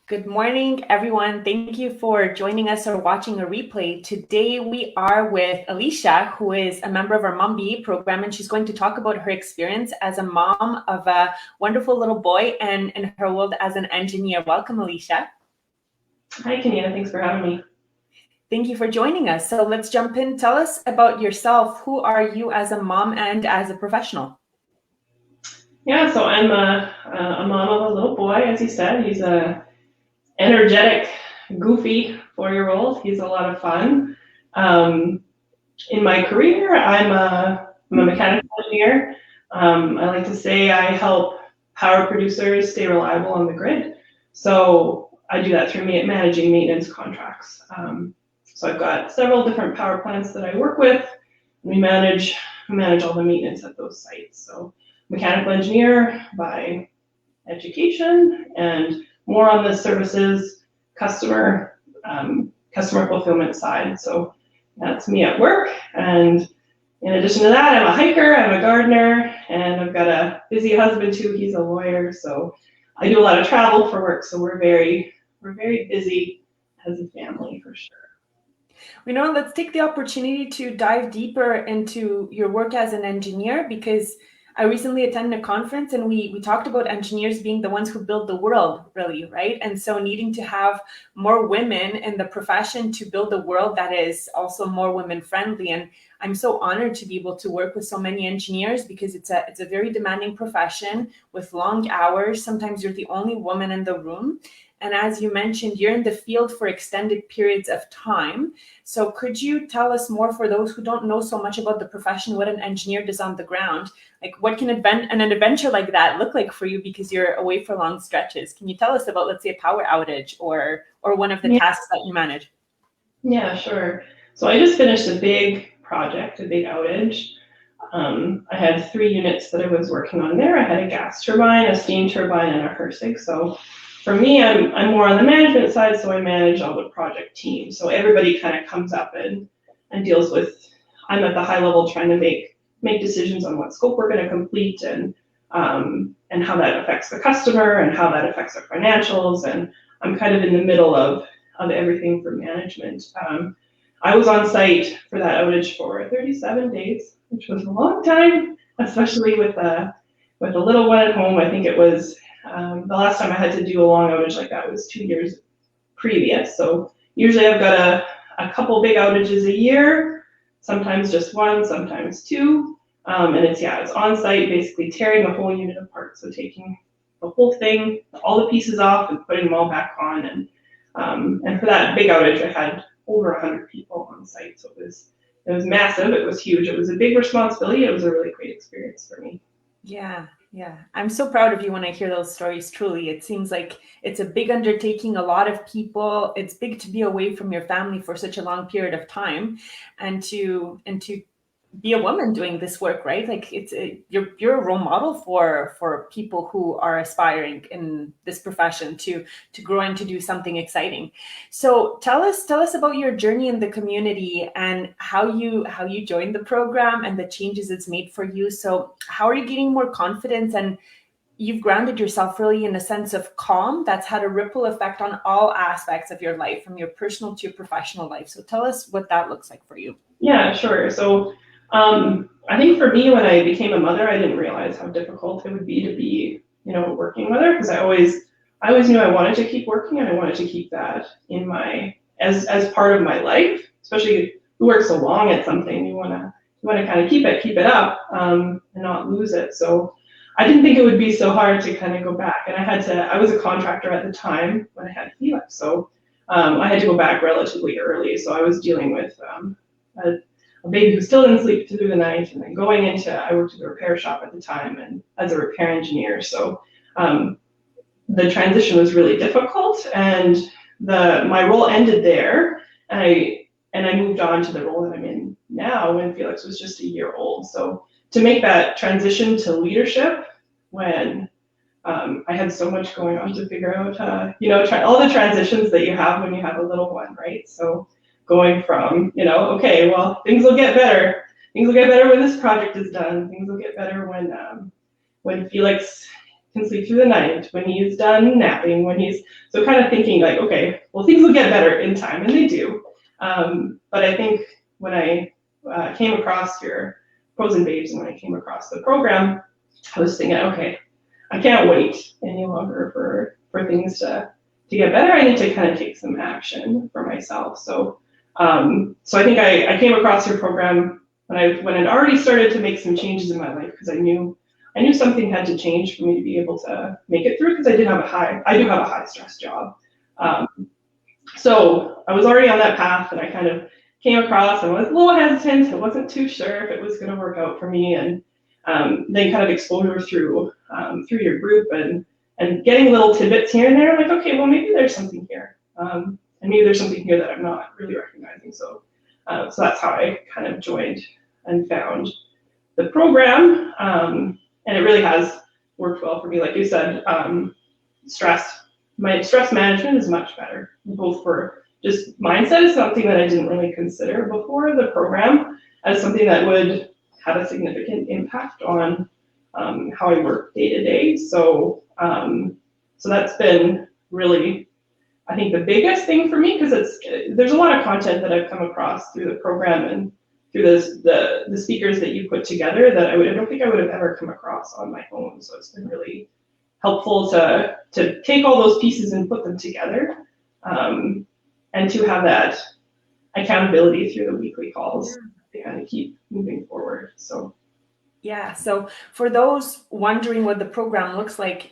Good morning, everyone. Thank you for joining us or watching a replay. Today, we are with Alisha, who is a member of our Mom BA program, and she's going to talk about her experience as a mom of a wonderful little boy and in her world as an engineer. Welcome, Alisha. Hi, Kenina. Thanks for having me. Thank you for joining us. So let's jump in. Tell us about yourself. Who are you as a mom and as a professional? Yeah, so I'm a mom of a little boy, as you said. He's a energetic, goofy 4-year-old. He's a lot of fun. In my career, I'm a mechanical engineer. I like to say I help power producers stay reliable on the grid. So I do that through managing maintenance contracts. So I've got several different power plants that I work with. We manage all the maintenance at those sites. So mechanical engineer by education and more on the services customer fulfillment side. So that's me at work. And in addition to that, I'm a hiker, I'm a gardener, and I've got a busy husband too. He's a lawyer. So I do a lot of travel for work. So we're very busy as a family for sure. Let's take the opportunity to dive deeper into your work as an engineer, because I recently attended a conference and we talked about engineers being the ones who build the world, really, right? And so needing to have more women in the profession to build a world that is also more women friendly. And I'm so honored to be able to work with so many engineers, because it's a very demanding profession with long hours. Sometimes you're the only woman in the room. And as you mentioned, you're in the field for extended periods of time. So could you tell us more, for those who don't know so much about the profession, what an engineer does on the ground? Like, what can an adventure like that look like for you, because you're away for long stretches? Can you tell us about, let's say, a power outage or one of the tasks that you manage? Yeah, sure. So I just finished a big project, a big outage. I had 3 units that I was working on there. I had a gas turbine, a steam turbine, and a HRSG. So for me, I'm more on the management side, so I manage all the project teams. So everybody kind of comes up and deals with, I'm at the high level trying to make decisions on what scope we're going to complete and how that affects the customer and how that affects our financials. And I'm kind of in the middle of everything for management. I was on site for that outage for 37 days, which was a long time, especially with a little one at home. I think it was the last time I had to do a long outage like that was 2 years previous. So usually I've got a couple big outages a year, sometimes just one, sometimes two. And it's on site, basically tearing the whole unit apart. So taking the whole thing, all the pieces off and putting them all back on. And for that big outage, I had over 100 people on site. So it was massive. It was huge. It was a big responsibility. It was a really great experience for me. Yeah. I'm so proud of you when I hear those stories, truly. It seems like it's a big undertaking, a lot of people. It's big to be away from your family for such a long period of time, and to be a woman doing this work, right? Like you're a role model for people who are aspiring in this profession to grow and to do something exciting. So tell us about your journey in the community and how you joined the program and the changes it's made for you. So how are you gaining more confidence, and you've grounded yourself really in a sense of calm that's had a ripple effect on all aspects of your life, from your personal to your professional life. So tell us what that looks like for you. Yeah, sure. So I think for me, when I became a mother, I didn't realize how difficult it would be to be, a working mother, because I always knew I wanted to keep working and I wanted to keep that in my as part of my life. Especially who works so long at something, you want to kind of keep it up and not lose it. So I didn't think it would be so hard to kind of go back. And I was a contractor at the time when I had Felix, so I had to go back relatively early. So I was dealing with a baby who still didn't sleep through the night, and then I worked at a repair shop at the time and as a repair engineer. So the transition was really difficult, and my role ended there, and I moved on to the role that I'm in now when Felix was just a year old. So to make that transition to leadership when I had so much going on to figure out, all the transitions that you have when you have a little one, right? So going from, okay, well, things will get better. Things will get better when this project is done. Things will get better when Felix can sleep through the night, when he's done napping, so kind of thinking like, okay, well, things will get better in time, and they do. But I think when I came across your Pros and Babes, and when I came across the program, I was thinking, okay, I can't wait any longer for things to get better. I need to kind of take some action for myself. So I think I came across your program when I'd already started to make some changes in my life, because I knew something had to change for me to be able to make it through, because I do have a high stress job. So I was already on that path, and I kind of came across and was a little hesitant. I wasn't too sure if it was going to work out for me, and then kind of exposure through your group and getting little tidbits here and there. I'm like, okay, well, maybe there's something here, and maybe there's something here that I'm not really recognizing. So that's how I kind of joined and found the program, and it really has worked well for me. Like you said, my stress management is much better, both for just mindset is something that I didn't really consider before the program as something that would have a significant impact on how I work day to day. So that's been really, I think, the biggest thing for me, because there's a lot of content that I've come across through the program and through the speakers that you put together that I don't think I would have ever come across on my own. So it's been really helpful to take all those pieces and put them together, and to have that accountability through the weekly calls to kind of keep moving forward. So so for those wondering what the program looks like,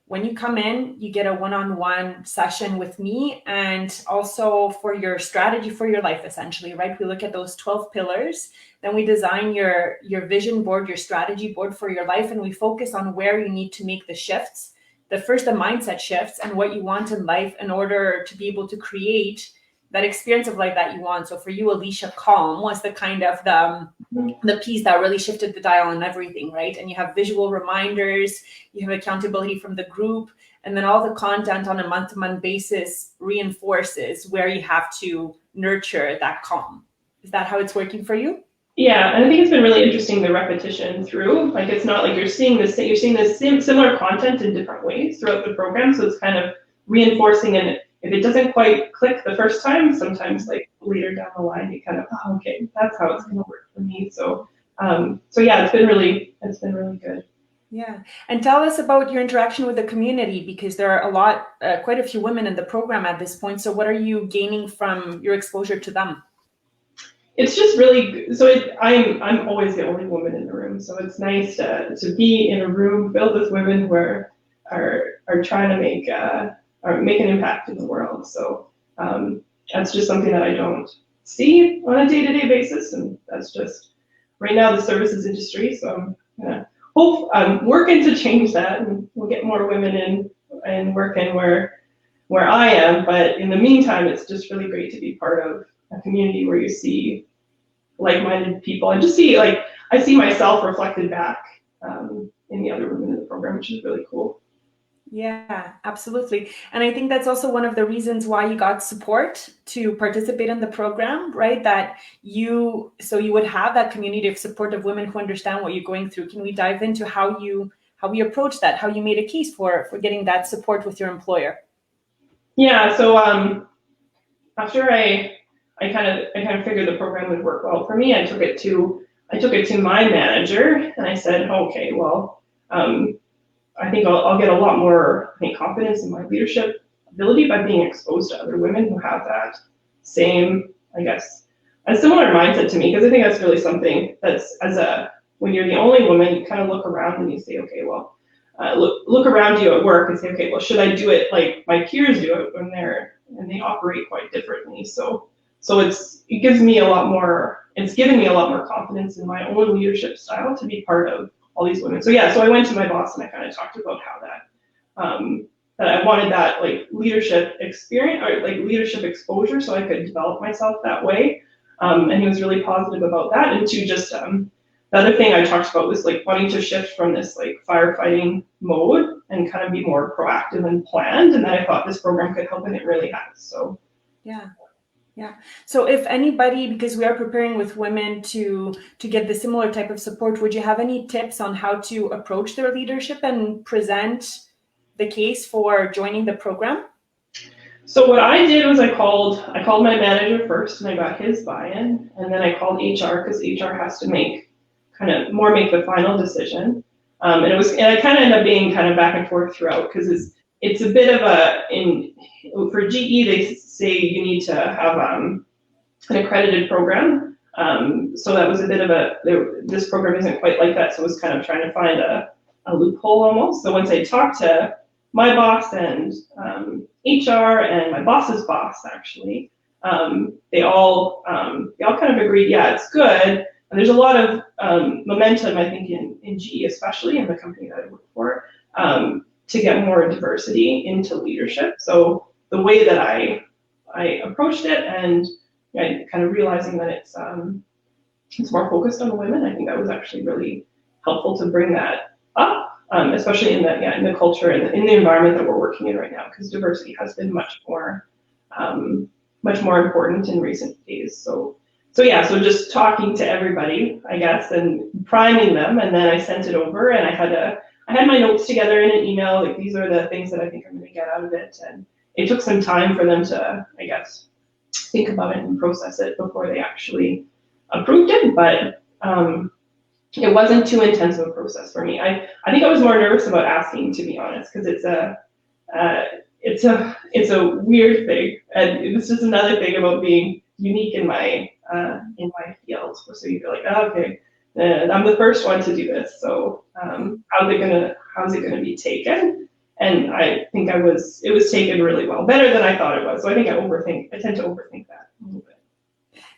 when you come in, you get a one-on-one session with me, and also for your strategy for your life, essentially, right? We look at those 12 pillars, then we design your vision board, your strategy board for your life, and we focus on where you need to make the shifts. The mindset shifts and what you want in life in order to be able to create that experience of life that you want. So for you, Alisha, calm was the kind of the piece that really shifted the dial on everything, right? And you have visual reminders, you have accountability from the group, and then all the content on a month-to-month basis reinforces where you have to nurture that calm. Is that how it's working for you? Yeah, and I think it's been really interesting, the repetition through. Like, it's not like you're seeing this similar content in different ways throughout the program. So it's kind of reinforcing, and if it doesn't quite click the first time, sometimes like later down the line, you kind of, oh, okay, that's how it's going to work for me. So yeah, it's been really good. Yeah, and tell us about your interaction with the community, because there are quite a few women in the program at this point. So what are you gaining from your exposure to them? It's just really, so I'm always the only woman in the room, so it's nice to be in a room filled with women who are trying to make an impact in the world. So that's just something that I don't see on a day-to-day basis, and that's just right now the services industry. So I'm working to change that, and we'll get more women in and working where I am. But in the meantime, it's just really great to be part of a community where you see like-minded people, and just see, like, I see myself reflected back in the other women in the program, which is really cool. Yeah, absolutely. And I think that's also one of the reasons why you got support to participate in the program, right? So you would have that community of support of women who understand what you're going through. Can we dive into how you approach that, how you made a case for getting that support with your employer? Yeah, so after I kind of figured the program would work well for me, I took it to my manager, and I said, okay, well, I think I'll get a lot more, confidence in my leadership ability by being exposed to other women who have that same, a similar mindset to me, because I think that's really something that's, when you're the only woman, you kind of look around and you say, okay, well, look around you at work and say, okay, well, should I do it like my peers do it when they operate quite differently? So it's given me a lot more confidence in my own leadership style to be part of all these women. So I went to my boss and I kind of talked about how that I wanted that like leadership experience or like leadership exposure, so I could develop myself that way. And he was really positive about that. And just the other thing I talked about was like wanting to shift from this like firefighting mode and kind of be more proactive and planned. And then I thought this program could help, and it really has. So yeah. Yeah. So if anybody, because we are preparing with women to get the similar type of support, would you have any tips on how to approach their leadership and present the case for joining the program? So what I did was I called my manager first and I got his buy-in, and then I called HR because HR has to make the final decision. And I kind of ended up being kind of back and forth throughout because it's a bit of for GE they say you need to have an accredited program. So that was a bit of this program isn't quite like that, so I was kind of trying to find a loophole almost. So once I talked to my boss and HR and my boss's boss, actually, they all kind of agreed, yeah, it's good. And there's a lot of momentum, I think, in GE, especially in the company that I work for, to get more diversity into leadership. So the way that I approached it, and kind of realizing that it's more focused on women, I think that was actually really helpful to bring that up, especially in the culture and in the environment that we're working in right now, because diversity has been much more important in recent days. So just talking to everybody, I guess, and priming them, and then I sent it over, and I had my notes together in an email, like these are the things that I think I'm going to get out of it, and it took some time for them to, I guess, think about it and process it before they actually approved it, but it wasn't too intense of a process for me. I think I was more nervous about asking, to be honest, because it's a weird thing, and it's just another thing about being unique in my field. So you feel like, oh, okay, I'm the first one to do this, so how's it gonna be taken? And I think it was taken really well, better than I thought it was. So I think I tend to overthink that a little bit.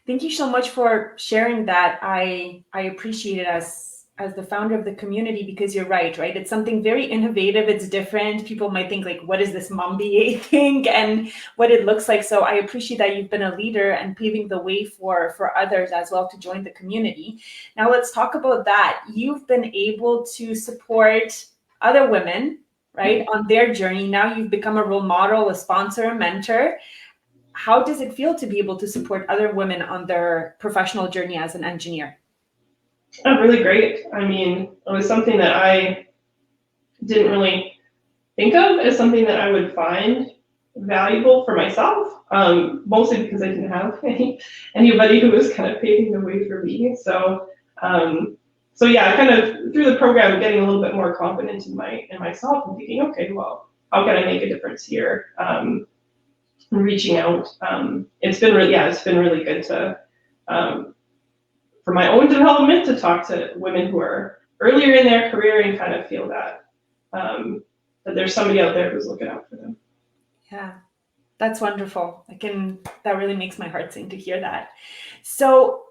Thank you so much for sharing that. I appreciate it as the founder of the community, because you're right? It's something very innovative. It's different. People might think like, what is this mom BA thing and what it looks like. So I appreciate that you've been a leader and paving the way for others as well to join the community. Now let's talk about that. You've been able to support other women, right, on their journey. Now you've become a role model, a sponsor, a mentor. How does it feel to be able to support other women on their professional journey as an engineer? Oh, really great. I mean, it was something that I didn't really think of as something that I would find valuable for myself, mostly because I didn't have anybody who was kind of paving the way for me. So yeah, kind of through the program, getting a little bit more confident in myself and thinking, okay, well, how can I make a difference here? Reaching out. It's been really good to for my own development to talk to women who are earlier in their career and kind of feel that that there's somebody out there who's looking out for them. Yeah, that's wonderful. That really makes my heart sing to hear that. So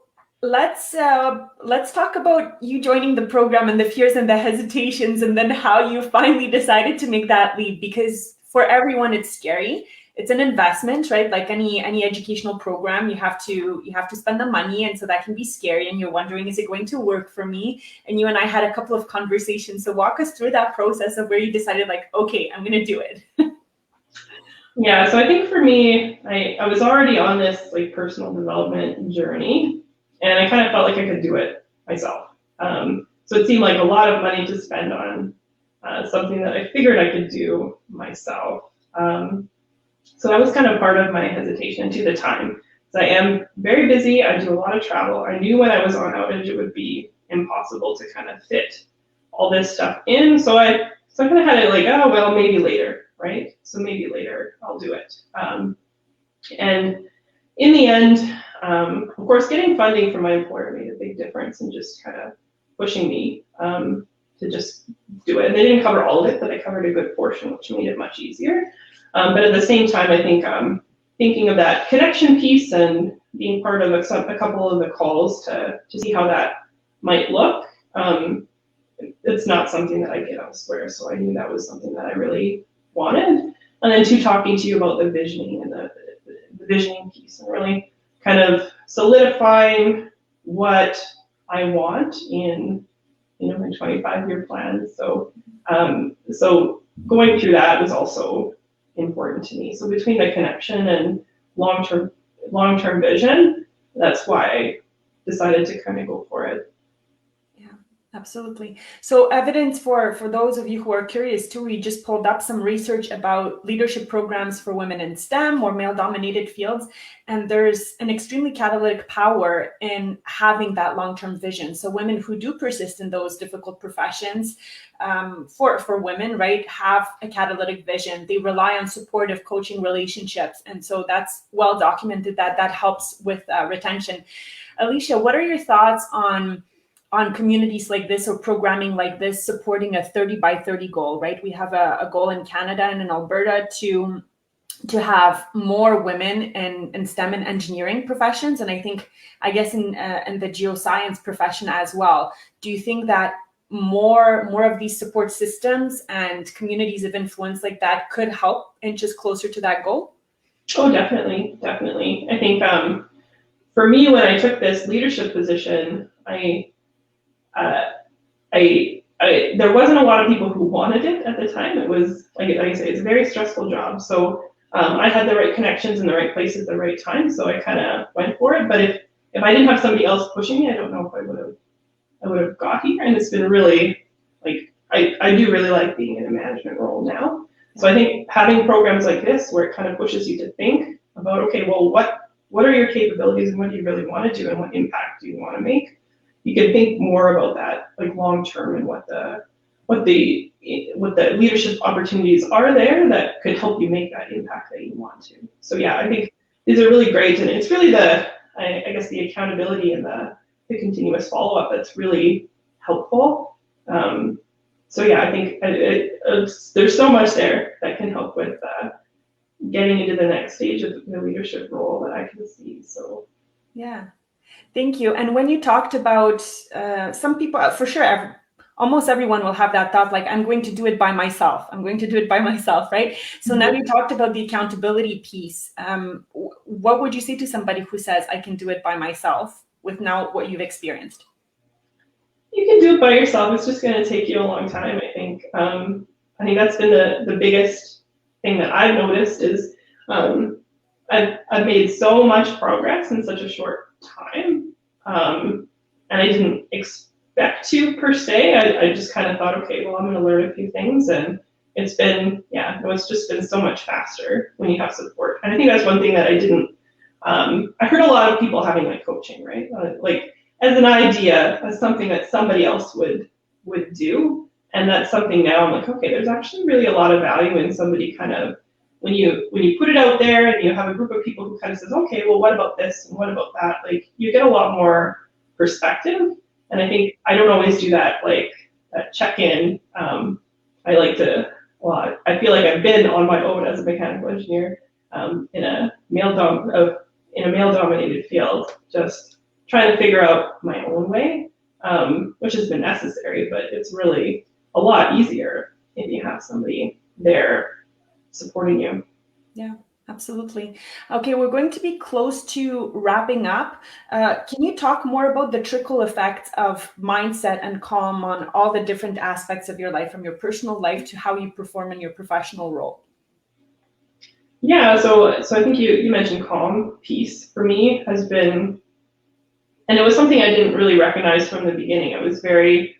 let's talk about you joining the program and the fears and the hesitations, and then how you finally decided to make that leap, because for everyone it's scary. It's an investment, right? Like any educational program, you have to spend the money, and so that can be scary, and you're wondering, is it going to work for me? And you and I had a couple of conversations. So walk us through that process of where you decided, like, okay, I'm going to do it. Yeah, so I think for me, I was already on this like personal development journey, and I kind of felt like I could do it myself. So it seemed like a lot of money to spend on something that I figured I could do myself. So that was kind of part of my hesitation to the time. So I am very busy. I do a lot of travel. I knew when I was on outage, it would be impossible to kind of fit all this stuff in. So I kind of had it like, oh, well, maybe later, right? So maybe later I'll do it. And in the end, of course, getting funding from my employer made a big difference in just kind of pushing me to just do it. And they didn't cover all of it, but they covered a good portion, which made it much easier. But at the same time, I think thinking of that connection piece and being part of a couple of the calls to see how that might look, it's not something that I get elsewhere. So I knew that was something that I really wanted. And then talking to you about the visioning and the visioning piece, and really kind of solidifying what I want in my 25-year plan. So going through that was also important to me. So between the connection and long-term long-term vision. That's why I decided to kind of go for it. Absolutely. So evidence for those of you who are curious too, we just pulled up some research about leadership programs for women in STEM or male-dominated fields, and there's an extremely catalytic power in having that long-term vision. So women who do persist in those difficult professions, for women, right, have a catalytic vision. They rely on supportive coaching relationships, and so that's well documented that helps with retention. Alisha, what are your thoughts on communities like this or programming like this supporting a 30 by 30 goal, right? We have a goal in Canada and in Alberta to have more women in STEM and engineering professions. And I guess in the geoscience profession as well. Do you think that more of these support systems and communities of influence like that could help inch us closer to that goal? Oh, definitely. I think for me, when I took this leadership position, there wasn't a lot of people who wanted it at the time. It was, like I say, it's a very stressful job. So I had the right connections in the right place at the right time. So I kind of went for it. But if I didn't have somebody else pushing me, I don't know if I would have got here. And it's been really, like, I do really like being in a management role now. So I think having programs like this, where it kind of pushes you to think about, okay, well, what are your capabilities and what do you really want to do and what impact do you want to make? You can think more about that, like long term, and what the leadership opportunities are there that could help you make that impact that you want to. So yeah, I think these are really great, and it's really I guess the accountability and the continuous follow up that's really helpful. So yeah, I think there's so much there that can help with getting into the next stage of the leadership role that I can see. So yeah. Thank you. And when you talked about some people, for sure, almost everyone will have that thought, like, I'm going to do it by myself. Right? So now you talked about the accountability piece. What would you say to somebody who says, I can do it by myself with now what you've experienced? You can do it by yourself. It's just going to take you a long time, I think. I think that's been the biggest thing that I've noticed is I've made so much progress in such a short time, and I didn't expect to per se. I just kind of thought, okay, well, I'm going to learn a few things, and it's just been so much faster when you have support. And I think that's one thing that I didn't. I heard a lot of people having like coaching, right? Like as an idea, as something that somebody else would do, and that's something now I'm like, okay, there's actually really a lot of value in somebody kind of. When you put it out there and you have a group of people who kind of says, okay, well, what about this and what about that? Like you get a lot more perspective. And I think I don't always do that, like that check-in. I feel like I've been on my own as a mechanical engineer in a male-dominated field, just trying to figure out my own way, which has been necessary, but it's really a lot easier if you have somebody there supporting you. Yeah, absolutely. Okay, we're going to be close to wrapping up. Can you talk more about the trickle effects of mindset and calm on all the different aspects of your life, from your personal life to how you perform in your professional role? Yeah, so I think you mentioned calm. Peace for me has been, and it was something I didn't really recognize from the beginning. I was very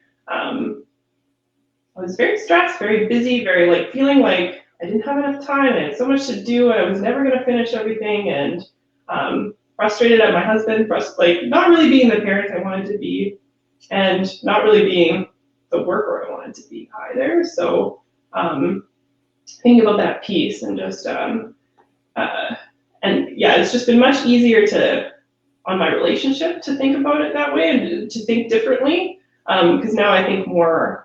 stressed, very busy, very like feeling like I didn't have enough time. I had so much to do, and I was never going to finish everything. And frustrated at my husband, like not really being the parent I wanted to be, and not really being the worker I wanted to be either. So thinking about that piece and just it's just been much easier on my relationship to think about it that way and to think differently. Because now I think more.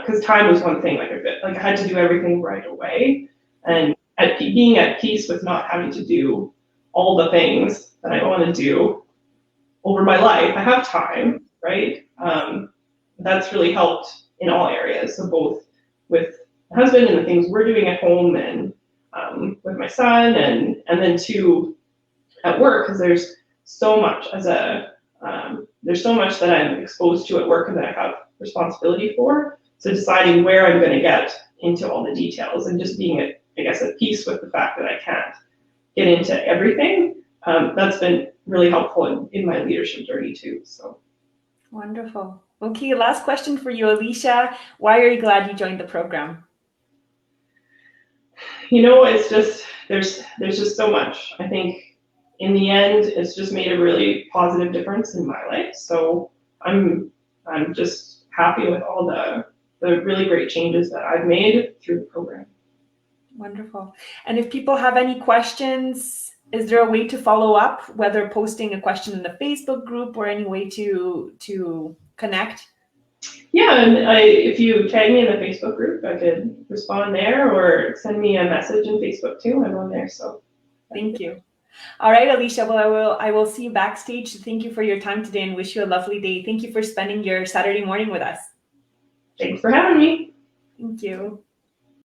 Because time was one thing, like I had to do everything right away, and being at peace with not having to do all the things that I want to do over my life. I have time, right? That's really helped in all areas. So both with my husband and the things we're doing at home, and with my son, and then too at work, because there's so much there's so much that I'm exposed to at work and that I have responsibility for. So deciding where I'm going to get into all the details and just being at peace with the fact that I can't get into everything that's been really helpful in my leadership journey too. So Wonderful. Okay, last question for you, Alisha. Why are you glad you joined the program? it's just there's just so much. I think in the end, it's just made a really positive difference in my life. So I'm just happy with all the really great changes that I've made through the program. Wonderful. And if people have any questions, is there a way to follow up, whether posting a question in the Facebook group or any way to connect? Yeah, and if you tag me in the Facebook group, I could respond there or send me a message in Facebook too. I'm on there, so. Thank you. All right, Alisha. Well, I will see you backstage. Thank you for your time today and wish you a lovely day. Thank you for spending your Saturday morning with us. Thanks for having me. Thank you.